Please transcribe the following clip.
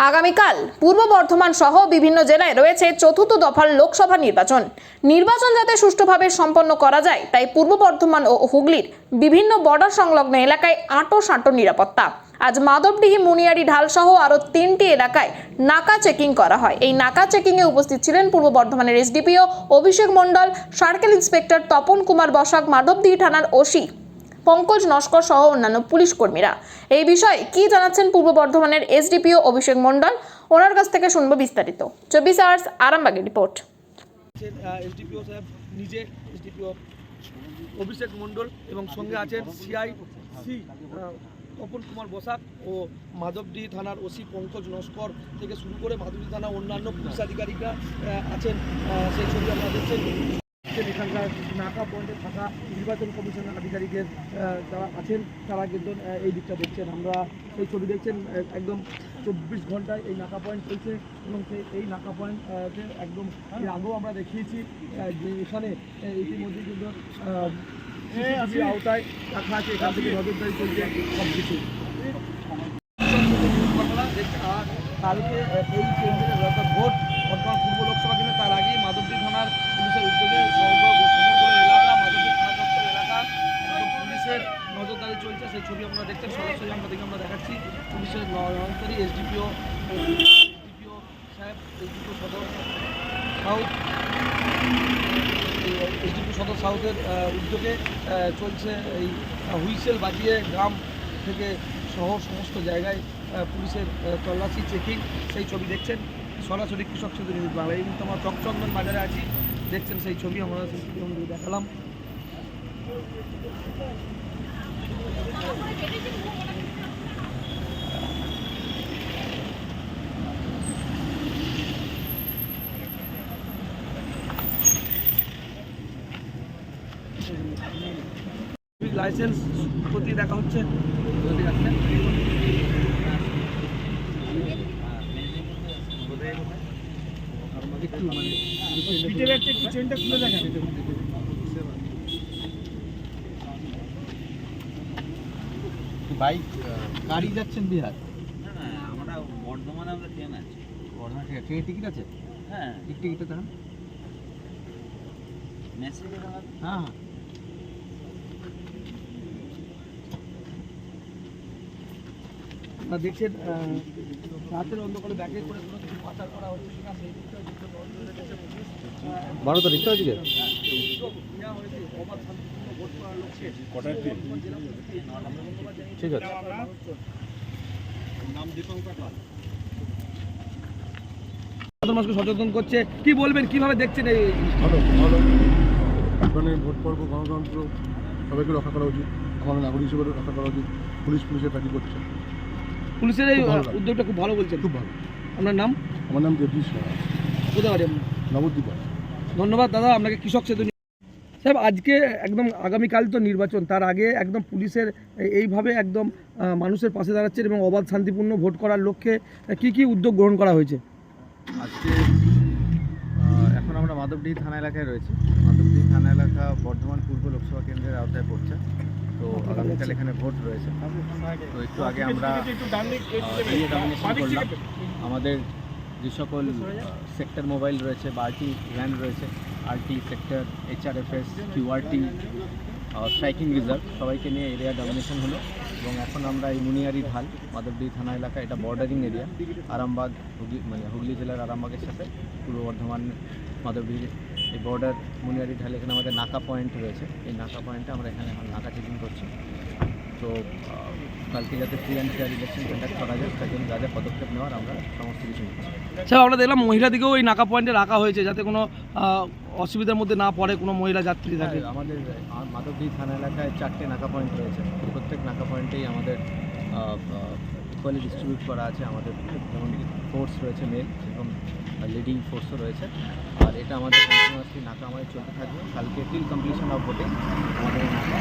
আগামীকাল পূর্ব বর্ধমান সহ বিভিন্ন জেলায় রয়েছে চতুর্থ দফার লোকসভা নির্বাচন যাতে সুষ্ঠুভাবে সম্পন্ন করা যায় তাই পূর্ব বর্ধমান ও হুগলির বিভিন্ন বর্ডার সংলগ্ন এলাকায় আঁটো নিরাপত্তা। আজ মাধবডিহি মুনিয়ারি ঢাল সহ আরো 3টি এলাকায় নাকা চেকিং করা হয়। এই নাকা চেকিং এ উপস্থিত ছিলেন পূর্ব বর্ধমানের SDPO Abhishek Mondal, circle inspector Tapan Kumar Basak, Madhabdihi থানার ওসি পঙ্কজ নস্কর সহ অন্যান্য পুলিশ কর্মীরা। এই বিষয়ে কি জানাচ্ছেন পূর্ব বর্ধমানের এসডিপিও অভিষেক মণ্ডল, ওনার কাছ থেকে শুনবো বিস্তারিত। 24 আওয়ার্স আরামবাগের রিপোর্ট। এসডিপিও সাহেব নিজে এসডিপিও অভিষেক মণ্ডল এবং সঙ্গে আছেন সিআইসি তপন কুমার বসাক ও মাধবডিহি থানার ওসি পঙ্কজ নস্কর থেকে শুরু করে মাধবডিহি থানার অন্যান্য পুলিশ আধিকারিকরা আছেন। সেই ছবি আপনারা দেখছেন। এখানকার নাকা পয়েন্টে থাকা নির্বাচন কমিশনের আধিকারিকের যারা আছেন তারা কিন্তু এই দিকটা দেখছেন। আমরা এই ছবি দেখছেন, একদম 24 ঘন্টায় এই নাকা পয়েন্ট চলছে এবং এই নাকা পয়েন্টে একদম এর আগেও আমরা দেখিয়েছি যে এখানে ইতিমধ্যে কিন্তু আওতায় রাখা আছে। এখান থেকে নজরদারি চলছে সব কিছু। আর কালকে এই কেন্দ্রে অর্থাৎ ভোট বর্তমান পূর্ব লোকসভা কেন্দ্রে, তার আগেই মাধবডিহি থানার পুলিশের উদ্যোগে সমগ্র এলাকা মাধবডিহি থানা দপ্তর এলাকা পুলিশের নজরদারি চলছে। সেই ছবি আপনারা দেখছেন, সরাসরি আমরা দেখাচ্ছি। পুলিশের নজরদারি এসডিপিও সাহেব, এসডিপিও সদর সাউথ, এসডিপিও সদর সাউথের উদ্যোগে চলছে এই হুইসেল বাজিয়ে গ্রাম থেকে শহর সমস্ত জায়গায় পুলিশের তল্লাশি চেকিং। সেই ছবি দেখছেন সরাসরি কৃষক সেতু নিউজ বাংলা। এই মুহূর্তে আমরা চকচন্দন বাজারে আছি, দেখছেন সেই ছবি আমরা দেখালাম। লাইসেন্স প্রতি দেখা হচ্ছে একটু মানে একটু চেনটা খুলে দেখেন। বাইক গাড়ি যাচ্ছেন বিহার? হ্যাঁ, আমরা বর্ধমানে আমরা ট্রেন আছে। বর্ধমান ঠিক আছে, ট্রেনের টিকিট আছে? হ্যাঁ, টিকিটটা দেখান। মেসেজে দেখাবে। হ্যাঁ দেখছেন রাতের অন্ধকারে ব্যাগে করে কোনো কিছু পাচার করা হচ্ছে কিনা সেই দিকটা 12 তারিখ তো আজকে। ঠিক আছে, মানুষকে সচেতন করছে। কি বলবেন, কিভাবে দেখছেন এই? ভালো এখানে ভোট পর্ব, গণতন্ত্র সবাইকে রক্ষা করা উচিত, আমাদের নাগরিক হিসেবে রক্ষা করা উচিত। পুলিশের কাজই করছে। পুলিশের এই উদ্যোগটা খুব ভালো বলছেন। খুব ভালো। আপনার নাম? আমার নাম দেবজিৎ সাহা, কোথায় বাড়ি আপনার? নবদ্বীপ। ধন্যবাদ দাদা আপনাকে। কৃষক সেতু সাহেব, আজকে একদম আগামীকাল তো নির্বাচন, তার আগে একদম পুলিশের এইভাবে একদম মানুষের পাশে দাঁড়াচ্ছেন এবং অবাধ শান্তিপূর্ণ ভোট করার লক্ষ্যে কি উদ্যোগ গ্রহণ করা হয়েছে? আজকে এখন আমরা মাধবডিহি থানা এলাকায় রয়েছি। মাধবডিহি থানা এলাকা বর্ধমান পূর্ব লোকসভা কেন্দ্রের আওতায় পড়ছে। তো আগামীকাল এখানে ভোট রয়েছে। তো একটু আগে আমরা ডমিনেশন করলাম। আমাদের যে সকল সেক্টর মোবাইল রয়েছে বা আরটি ভ্যান রয়েছে, RT sector, HRFS, QRT, striking reserve সবাইকে নিয়ে এরিয়া ডমিনেশন হলো। এবং এখন আমরা এই মুনিয়ারি ঢাল মাধবডিহি থানা এলাকা, এটা বর্ডারিং এরিয়া আরামবাগ হুগলি জেলার আরামবাগের সাথে পূর্ব বর্ধমান মাধবডিহির এই বর্ডার মুনিয়ারি ঢাল। এখানে আমাদের নাকা পয়েন্ট রয়েছে। এই নাকা পয়েন্টে আমরা এখানে এখন নাকা চেকিং করছি। তো কালকে যাতে free and fair election conduct করা যায় তার জন্য যা যা পদক্ষেপ নেওয়ার আমরা সমস্ত কিছু নিচ্ছি। স্যার, আমরা দেখলাম মহিলাদিকেও এই নাকা পয়েন্টে রাখা হয়েছে যাতে কোনো অসুবিধার মধ্যে না পড়ে কোনো মহিলা যাত্রী থাকে। আমাদের মাধবডিহি থানা এলাকায় 4টে নাকা পয়েন্ট রয়েছে। প্রত্যেক নাকা পয়েন্টেই আমাদের ইকুয়ালি ডিস্ট্রিবিউট করা আছে। আমাদের যেমন ফোর্স রয়েছে মেল, সেরকম লিডিং ফোর্সও রয়েছে। আর এটা আমাদের কন্টিনিউয়াসলি নাকা আমাদের চলতে থাকবে। কালকে টিল কমপ্লিশন অফ ভোটিং আমাদের নাকা